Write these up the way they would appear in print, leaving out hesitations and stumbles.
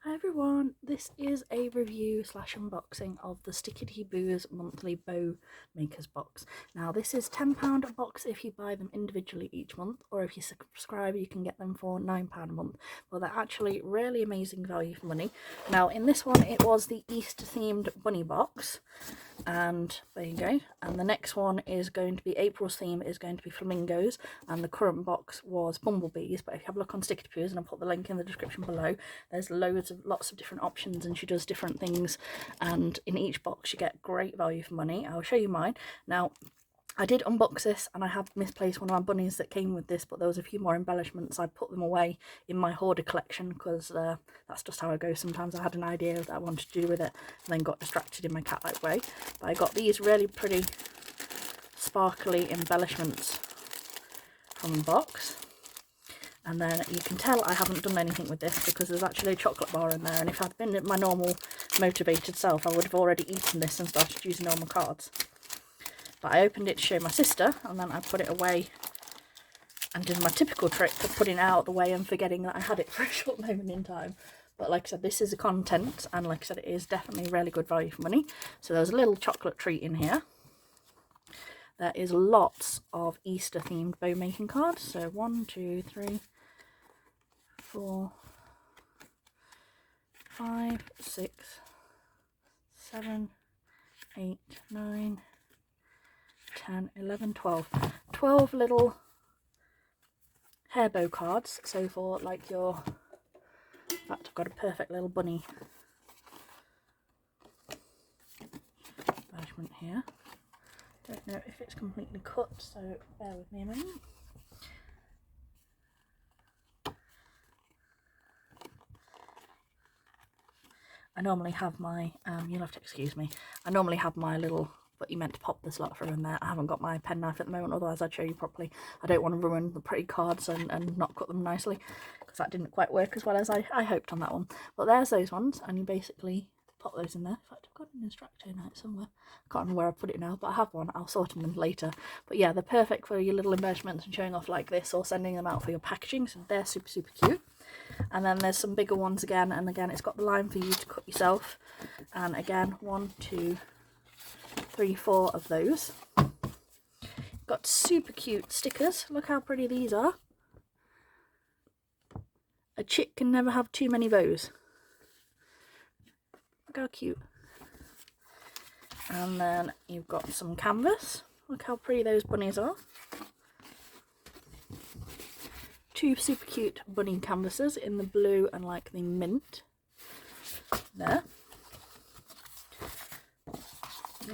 Hi everyone, this is a review slash unboxing of the Stickity Boo's monthly bow makers box. Now this is £10 a box if you buy them individually each month, or if you subscribe you can get them for £9 a month. Well, they're actually really amazing value for money. Now in this one it was the Easter themed bunny box, and there you go. And the next one is going to be April's theme is going to be flamingos, and the current box was bumblebees. But if you have a look on Stickity Boo's, and I'll put the link in the description below, there's lots of different options and she does different things, and in each box you get great value for money. I'll show you mine. Now I did unbox this and I have misplaced one of my bunnies that came with this, but there was a few more embellishments. I put them away in my hoarder collection because that's just how I go sometimes. I had an idea that I wanted to do with it and then got distracted in my cat-like way. But I got these really pretty sparkly embellishments from the box. And then you can tell I haven't done anything with this because there's actually a chocolate bar in there, and if I'd been my normal motivated self I would have already eaten this and started using all my cards. But I opened it to show my sister, and then I put it away and did my typical trick of putting it out of the way and forgetting that I had it for a short moment in time. But like I said, this is the content, and like I said, it is definitely really good value for money. So there's a little chocolate treat in here. There is lots of Easter themed bow making cards. So 1, 2, 3, 4, 5, 6, 7, 8, 9, 10, 11, 12. 12 little hair bow cards. So for like your, in fact I've got a perfect little bunny embellishment here. Don't know if it's completely cut, so bear with me a moment. I normally have my, you'll have to excuse me, I normally have my little, but you meant to pop this lot through in there. I haven't got my penknife at the moment, otherwise I'd show you properly. I don't want to ruin the pretty cards and not cut them nicely, because that didn't quite work as well as I hoped on that one. But there's those ones, and you basically pop those in there. In fact, I've got an instructor in it somewhere. I can't remember where I put it now, but I have one. I'll sort them in later. But yeah, they're perfect for your little embellishments and showing off like this, or sending them out for your packaging, so they're super cute. And then there's some bigger ones again, and again it's got the line for you to cut yourself, and again 1, 2, 3, 4 of those. Got super cute stickers. Look how pretty these are. A chick can never have too many bows. Look how cute. And then you've got some canvas. Look how pretty those bunnies are. 2 super cute bunny canvases in the blue and like the mint there.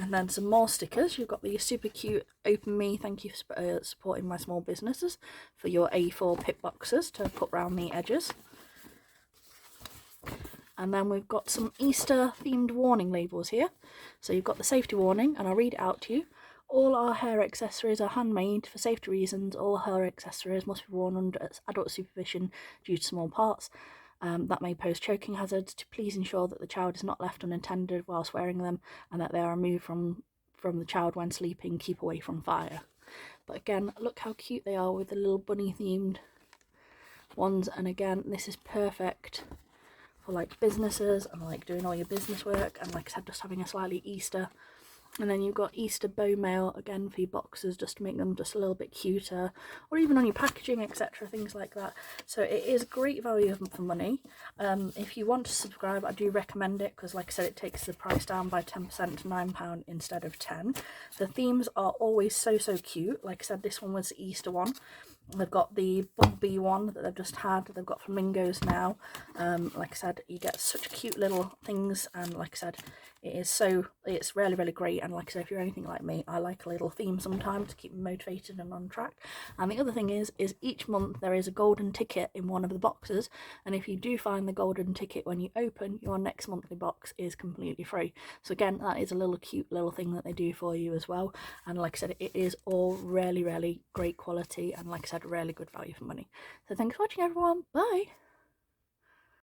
And then some more stickers. You've got the super cute Open Me, thank you for supporting my small businesses, for your A4 pip boxes to put round the edges. And then we've got some Easter themed warning labels here. So you've got the safety warning, and I'll read it out to you. All our hair accessories are handmade for safety reasons. All hair accessories must be worn under adult supervision due to small parts that may pose choking hazards. To please ensure that the child is not left unattended whilst wearing them, and that they are removed from the child when sleeping. Keep away from fire. But again, look how cute they are with the little bunny themed ones. And again, this is perfect for like businesses and like doing all your business work, and like I said, just having a slightly Easter. And then you've got Easter bow mail again for your boxes, just to make them just a little bit cuter, or even on your packaging, etc., things like that. So it is great value for money. If you want to subscribe, I do recommend it, because like I said, it takes the price down by 10% to £9 instead of 10. The themes are always so cute. Like I said, this one was the Easter one. They've got the bumblebee one that they've just had. They've got flamingos now. Like I said, you get such cute little things, and like I said, it's really great. And like I said, if you're anything like me, I like a little theme sometimes to keep me motivated and on track. And the other thing is each month there is a golden ticket in one of the boxes, and if you do find the golden ticket when you open, your next monthly box is completely free. So again, that is a little cute little thing that they do for you as well. And like I said, it is all really great quality, and like I said, really good value for money. So thanks for watching everyone. Bye.